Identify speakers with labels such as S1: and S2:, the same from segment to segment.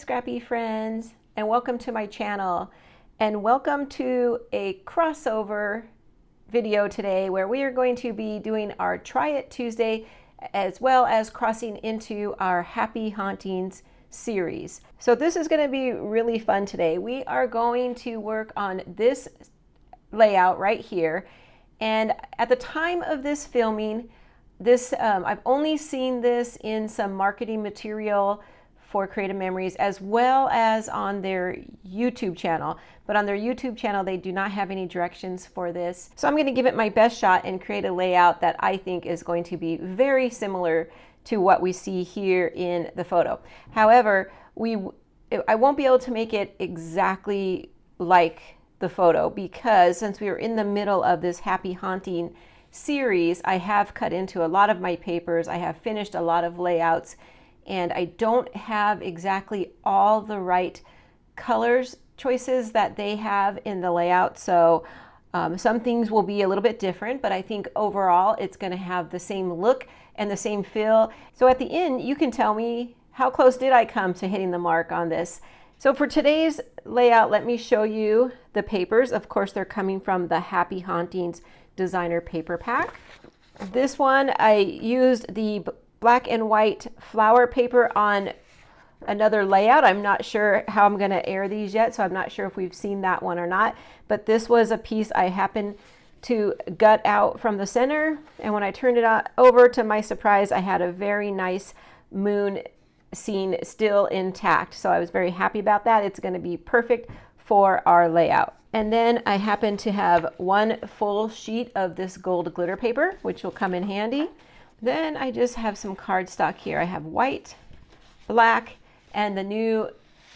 S1: Scrappy friends, and welcome to my channel, and welcome to a crossover video today where we are going to be doing our Try It Tuesday as well as crossing into our Happy Hauntings series. So this is going to be really fun today. We are going to work on this layout right here, and at the time of this filming, I've only seen this in some marketing material for Creative Memories as well as on their YouTube channel. But on their YouTube channel, they do not have any directions for this. So I'm going to give it my best shot and create a layout that I think is going to be very similar to what we see here in the photo. However, I won't be able to make it exactly like the photo because since we are in the middle of this Happy Haunting series, I have cut into a lot of my papers. I have finished a lot of layouts, and I don't have exactly all the right colors choices that they have in the layout. So some things will be a little bit different, but I think overall it's going to have the same look and the same feel. So at the end, you can tell me how close did I come to hitting the mark on this. So for today's layout, let me show you the papers. Of course, they're coming from the Happy Hauntings designer paper pack. This one, I used the black and white flower paper on another layout. I'm not sure how I'm going to air these yet, so I'm not sure if we've seen that one or not. But this was a piece I happened to gut out from the center, and when I turned it over, to my surprise, I had a very nice moon scene still intact. So I was very happy about that. It's going to be perfect for our layout. And then I happen to have one full sheet of this gold glitter paper, which will come in handy. Then I just have some cardstock here. I have white, black, and the new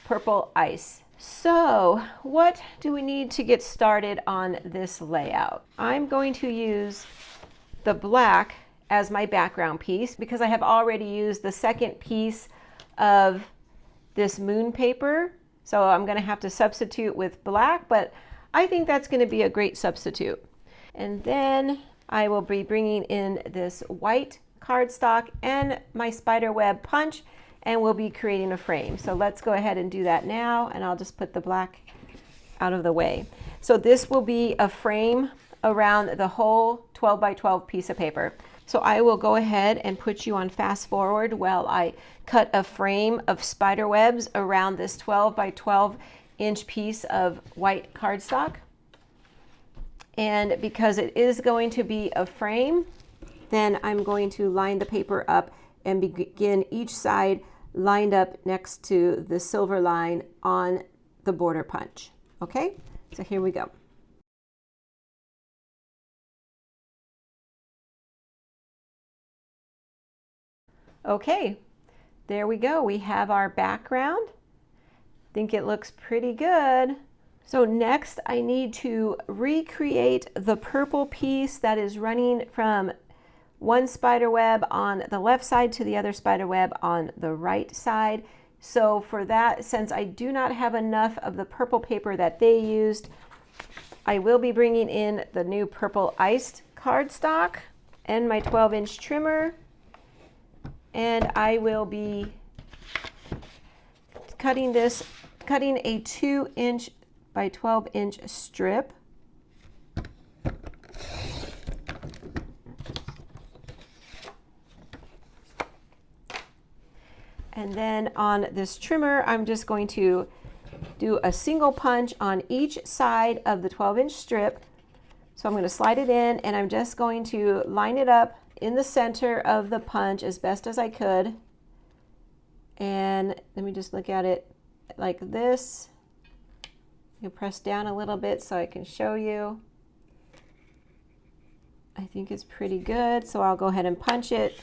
S1: purple ice. So what do we need to get started on this layout? I'm going to use the black as my background piece because I have already used the second piece of this moon paper. So I'm going to have to substitute with black, but I think that's going to be a great substitute. And then I will be bringing in this white cardstock and my spiderweb punch, and we'll be creating a frame. So let's go ahead and do that now, and I'll just put the black out of the way. So this will be a frame around the whole 12 by 12 piece of paper. So I will go ahead and put you on fast forward while I cut a frame of spider webs around this 12 by 12 inch piece of white cardstock. And because it is going to be a frame, then I'm going to line the paper up and begin each side lined up next to the silver line on the border punch. Okay, so here we go. Okay, there we go. We have our background. I think it looks pretty good. So next I need to recreate the purple piece that is running from one spider web on the left side to the other spider web on the right side. So for that, since I do not have enough of the purple paper that they used, I will be bringing in the new purple iced cardstock and my 12-inch trimmer, and I will be cutting a 2-inch by 12-inch strip. And then on this trimmer, I'm just going to do a single punch on each side of the 12-inch strip. So I'm going to slide it in, and I'm just going to line it up in the center of the punch as best as I could. And let me just look at it like this. You press down a little bit so I can show you. I think it's pretty good, so I'll go ahead and punch it.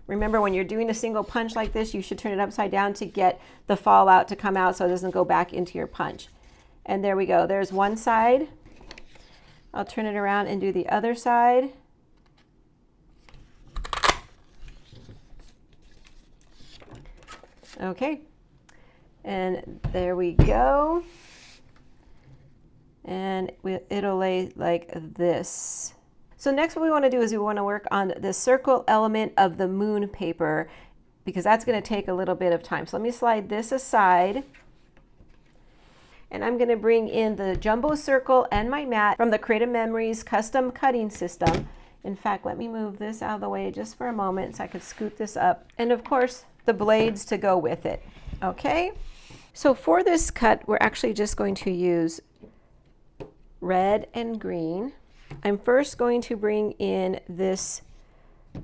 S1: Remember, when you're doing a single punch like this, you should turn it upside down to get the fallout to come out so it doesn't go back into your punch. And there we go. There's one side. I'll turn it around and do the other side. Okay, and there we go. And it'll lay like this. So next what we want to do is we want to work on the circle element of the moon paper. because that's going to take a little bit of time. So let me slide this aside. And I'm going to bring in the jumbo circle and my mat from the Creative Memories custom cutting system. In fact, let me move this out of the way just for a moment so I could scoot this up. And of course, the blades to go with it. Okay, so for this cut, we're actually just going to use red and green. I'm first going to bring in this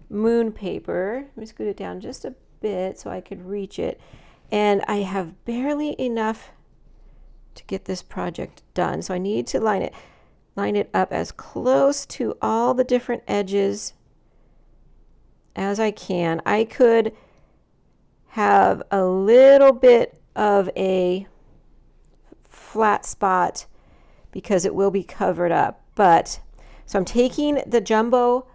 S1: moon paper. Let me scoot it down just a bit so I could reach it. And I have barely enough to get this project done. So I need to line it up as close to all the different edges as I can. I could have a little bit of a flat spot because it will be covered up. But so I'm taking the jumbo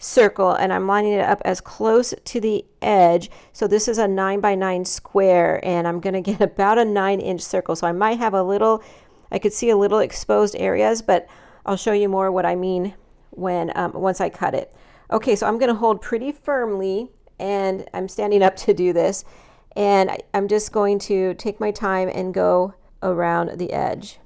S1: circle and I'm lining it up as close to the edge. So this is a 9x9 square and I'm going to get about a 9-inch circle. So I might have a little, I could see a little exposed areas, but I'll show you more what I mean when once I cut it. Okay, so I'm going to hold pretty firmly and I'm standing up to do this. And I'm just going to take my time and go around the edge.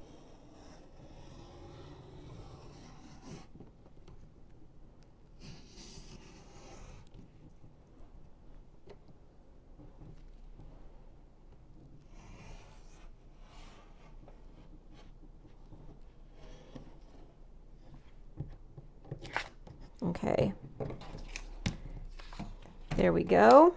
S1: Okay, there we go.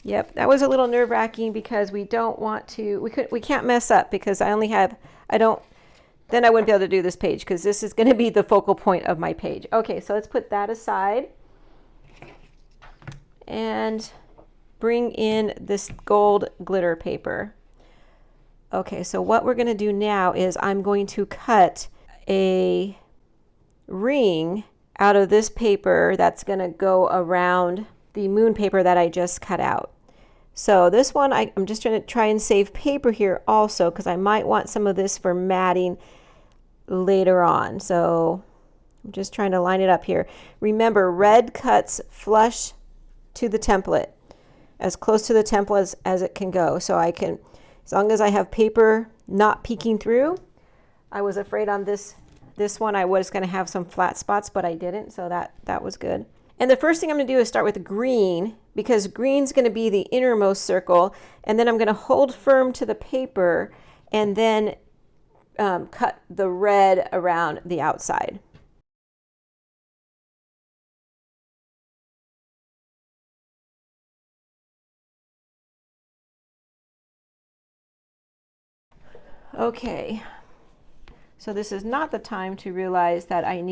S1: Yep, that was a little nerve-wracking because we don't want to, we can't mess up because I only have, then I wouldn't be able to do this page because this is going to be the focal point of my page. Okay, so let's put that aside and bring in this gold glitter paper. Okay, so what we're going to do now is I'm going to cut a ring out of this paper that's going to go around the moon paper that I just cut out. So this one, I'm just trying to try and save paper here also because I might want some of this for matting later on. So I'm just trying to line it up here. Remember, red cuts flush to the template, as close to the template as it can go. So I can, as long as I have paper not peeking through. I was afraid on this one I was going to have some flat spots, but I didn't, so that was good. And the first thing I'm going to do is start with green because green's going to be the innermost circle, and then I'm going to hold firm to the paper and then cut the red around the outside. Okay, so this is not the time to realize that I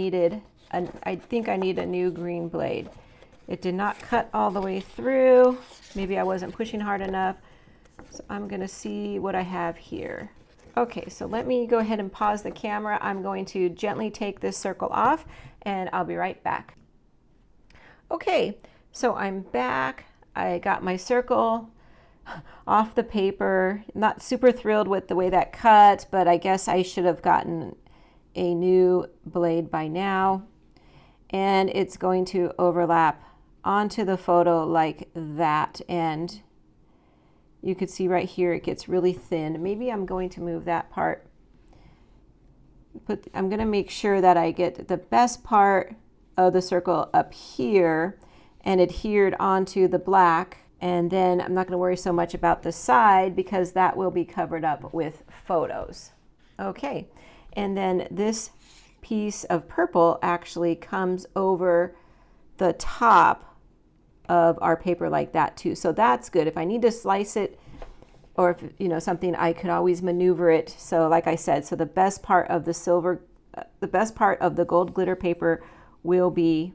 S1: think I need a new green blade. It did not cut all the way through. Maybe I wasn't pushing hard enough. So I'm going to see what I have here. Okay, so let me go ahead and pause the camera. I'm going to gently take this circle off and I'll be right back. Okay, so I'm back. I got my circle off the paper. Not super thrilled with the way that cut, but I guess I should have gotten a new blade by now. And it's going to overlap onto the photo like that. And you could see right here it gets really thin. Maybe I'm going to move that part. I'm going to make sure that I get the best part of the circle up here and adhered onto the black. And then I'm not going to worry so much about the side because that will be covered up with photos. Okay, and then this piece of purple actually comes over the top of our paper like that too. So that's good. If I need to slice it or if something, I could always maneuver it. So like I said, so the best part of the gold glitter paper will be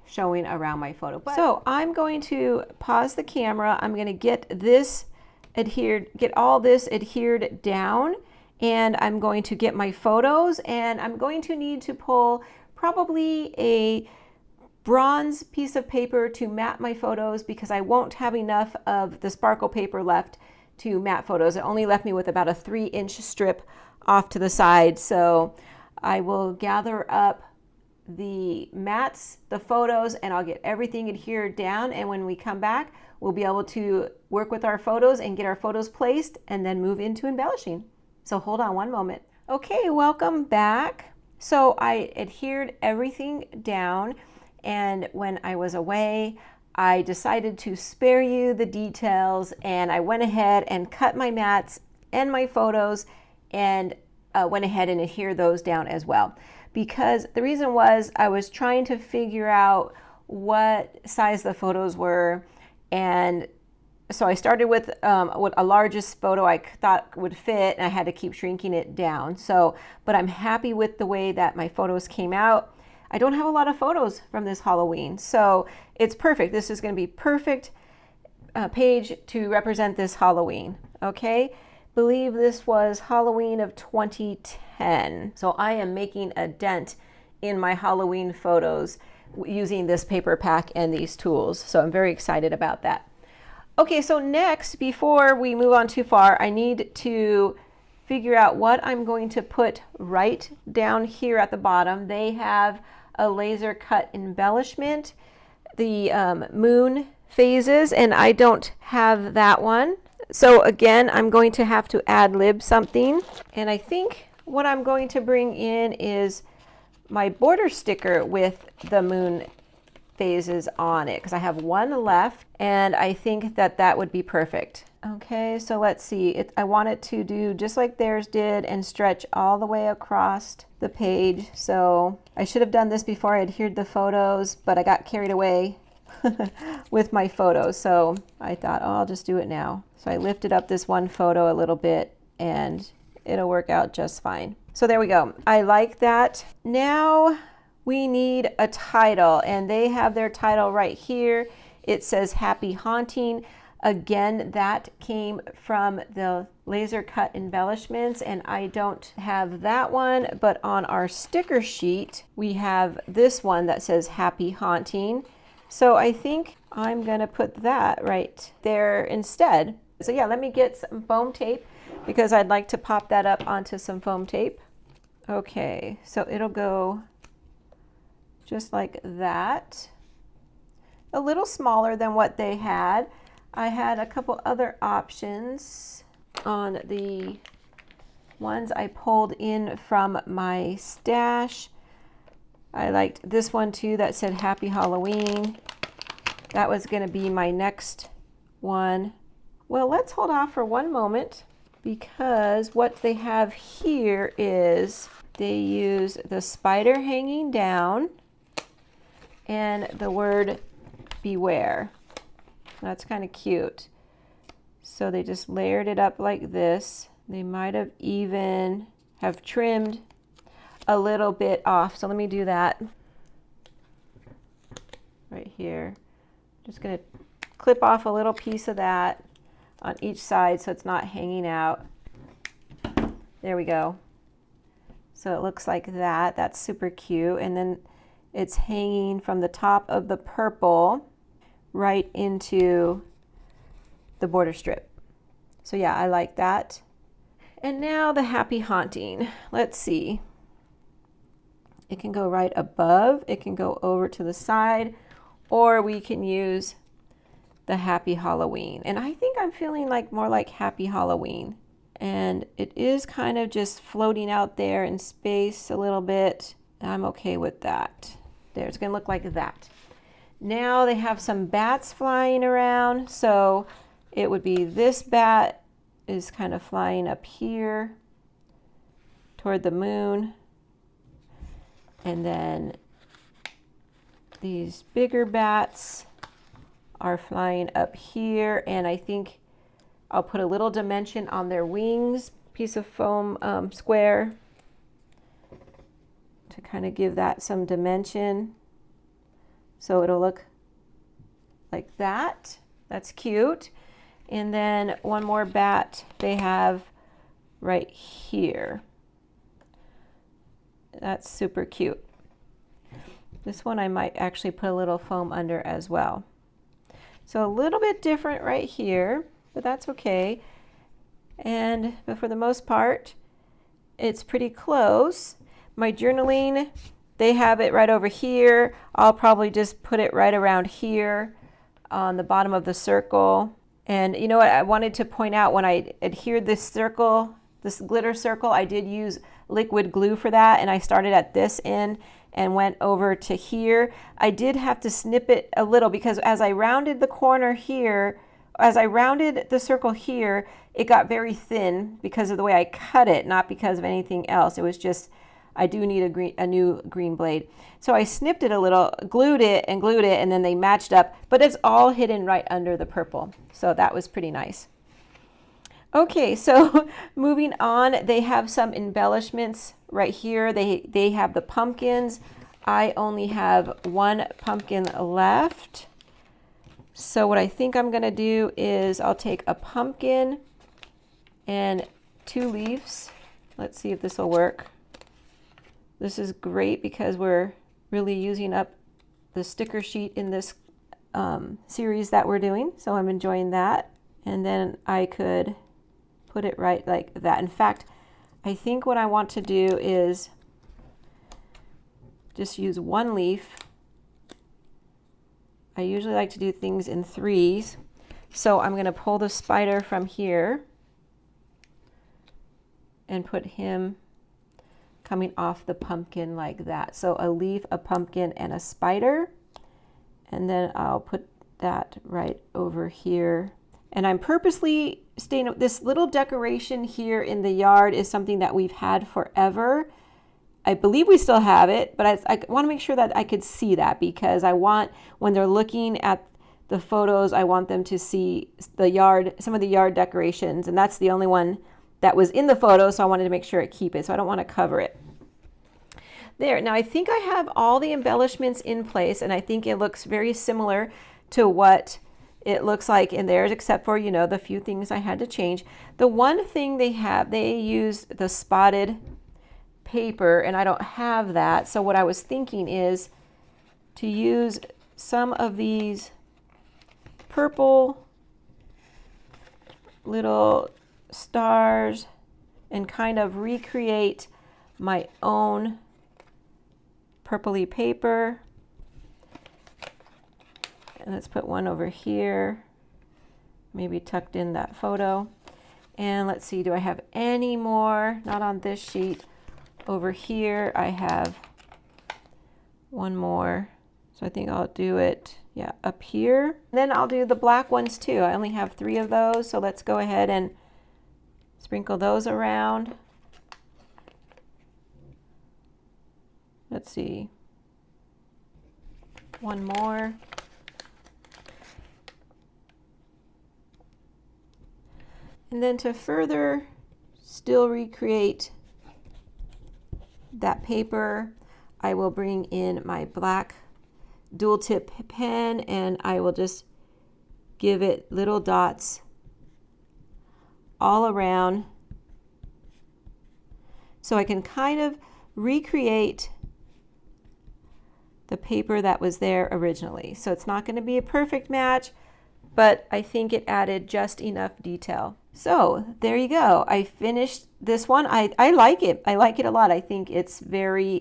S1: showing around my photo. So I'm going to pause the camera. I'm going to get all this adhered down, and I'm going to get my photos, and I'm going to need to pull probably a bronze piece of paper to mat my photos because I won't have enough of the sparkle paper left to mat photos. It only left me with about a 3-inch strip off to the side. So I will gather up the mats, the photos, and I'll get everything adhered down. And when we come back, we'll be able to work with our photos and get our photos placed and then move into embellishing. So hold on one moment. Okay, welcome back. So I adhered everything down, and when I was away, I decided to spare you the details, and I went ahead and cut my mats and my photos and went ahead and adhere those down as well. Because the reason was I was trying to figure out what size the photos were, and so I started with what a largest photo I thought would fit, and I had to keep shrinking it down. So, but I'm happy with the way that my photos came out. I don't have a lot of photos from this Halloween, so it's perfect. This is going to be perfect page to represent this Halloween. Okay, believe this was Halloween of 2010. So I am making a dent in my Halloween photos using this paper pack and these tools. So I'm very excited about that. Okay, so next, before we move on too far, I need to figure out what I'm going to put right down here at the bottom. They have a laser cut embellishment, the moon phases, and I don't have that one. So again, I'm going to have to ad lib something. And I think what I'm going to bring in is my border sticker with the moon phases on it, because I have one left, and I think that that would be perfect. Okay, so let's see. I want it to do just like theirs did and stretch all the way across the page. So I should have done this before I adhered the photos, but I got carried away with my photos. So I thought, oh, I'll just do it now. So I lifted up this one photo a little bit and it'll work out just fine. So there we go. I like that. Now we need a title, and they have their title right here. It says Happy Haunting. Again, that came from the laser cut embellishments, and I don't have that one, but on our sticker sheet, we have this one that says Happy Haunting. So I think I'm gonna put that right there instead. So yeah, let me get some foam tape because I'd like to pop that up onto some foam tape. Okay, so it'll go just like that. A little smaller than what they had. I had a couple other options on the ones I pulled in from my stash. I liked this one too that said Happy Halloween. That was going to be my next one. Well, let's hold off for one moment, because what they have here is they use the spider hanging down and the word beware. That's kind of cute. So they just layered it up like this. They might have even have trimmed a little bit off. So let me do that right here. Just going to clip off a little piece of that on each side so it's not hanging out. There we go. So it looks like that. That's super cute. And then it's hanging from the top of the purple right into the border strip. So yeah, I like that. And now the Happy Haunting. Let's see. It can go right above, it can go over to the side, or we can use the Happy Halloween. And I think I'm feeling like more like Happy Halloween. And it is kind of just floating out there in space a little bit. I'm okay with that. There, it's gonna look like that. Now they have some bats flying around. So it would be this bat is kind of flying up here toward the moon. And then these bigger bats are flying up here. And I think I'll put a little dimension on their wings, piece of foam square, to kind of give that some dimension. So it'll look like that. That's cute. And then one more bat they have right here. That's super cute. This one I might actually put a little foam under as well. So a little bit different right here, but that's okay. But for the most part, it's pretty close. My journaling they have it right over here. I'll probably just put it right around here on the bottom of the circle. And you know what, I wanted to point out, when I adhered this circle, this glitter circle, I did use liquid glue for that, and I started at this end and went over to here. I did have to snip it a little because as I rounded the corner here, as I rounded the circle here, it got very thin because of the way I cut it, not because of anything else. It was just, I do need a new green blade. So I snipped it a little, glued it, and then they matched up, but it's all hidden right under the purple. So that was pretty nice. Okay, so moving on, they have some embellishments right here. They have the pumpkins. I only have one pumpkin left. So what I think I'm gonna do is I'll take a pumpkin and 2 leaves. Let's see if this will work. This is great because we're really using up the sticker sheet in this series that we're doing. So I'm enjoying that. And then I could put it right like that. In fact, I think what I want to do is just use 1 leaf. I usually like to do things in 3s. So I'm going to pull the spider from here and put him coming off the pumpkin like that. So a leaf, a pumpkin, and a spider. And then I'll put that right over here. And I'm purposely staying, this little decoration here in the yard is something that we've had forever. I believe we still have it, but I want to make sure that I could see that, because I want, when they're looking at the photos, I want them to see the yard, some of the yard decorations, and that's the only one that was in the photo, so I wanted to make sure I keep it, so I don't want to cover it. There, now I think I have all the embellishments in place, and I think it looks very similar to what it looks like in theirs, except for, you know, the few things I had to change. The one thing they have, they use the spotted paper, and I don't have that. So what I was thinking is to use some of these purple little stars and kind of recreate my own purpley paper. And let's put one over here, maybe tucked in that photo. And let's see, do I have any more? Not on this sheet. Over here I have one more, so I think I'll do it, yeah, up here. And then I'll do the black ones too. I only have 3 of those, so let's go ahead and sprinkle those around. Let's see, one more. And then to further still recreate that paper, I will bring in my black dual tip pen, and I will just give it little dots all around so I can kind of recreate the paper that was there originally. So it's not going to be a perfect match, but I think it added just enough detail. So there you go. I finished this one. I like it. I like it a lot. I think it's very,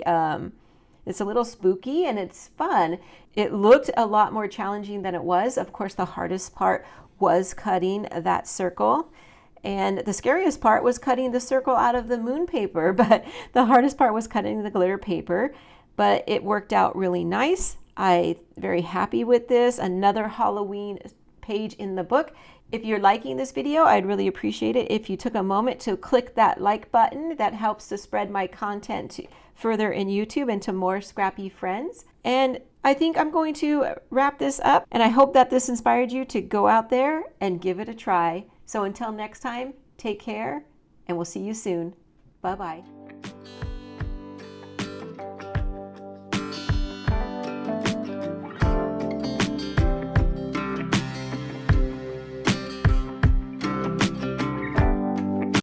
S1: it's a little spooky and it's fun. It looked a lot more challenging than it was. Of course, the hardest part was cutting that circle. And the scariest part was cutting the circle out of the moon paper, but the hardest part was cutting the glitter paper. But it worked out really nice. I'm very happy with this. Another Halloween page in the book. If you're liking this video, I'd really appreciate it if you took a moment to click that like button. That helps to spread my content further in YouTube and to more scrappy friends. And I think I'm going to wrap this up, and I hope that this inspired you to go out there and give it a try. So until next time, take care, and we'll see you soon. Bye-bye.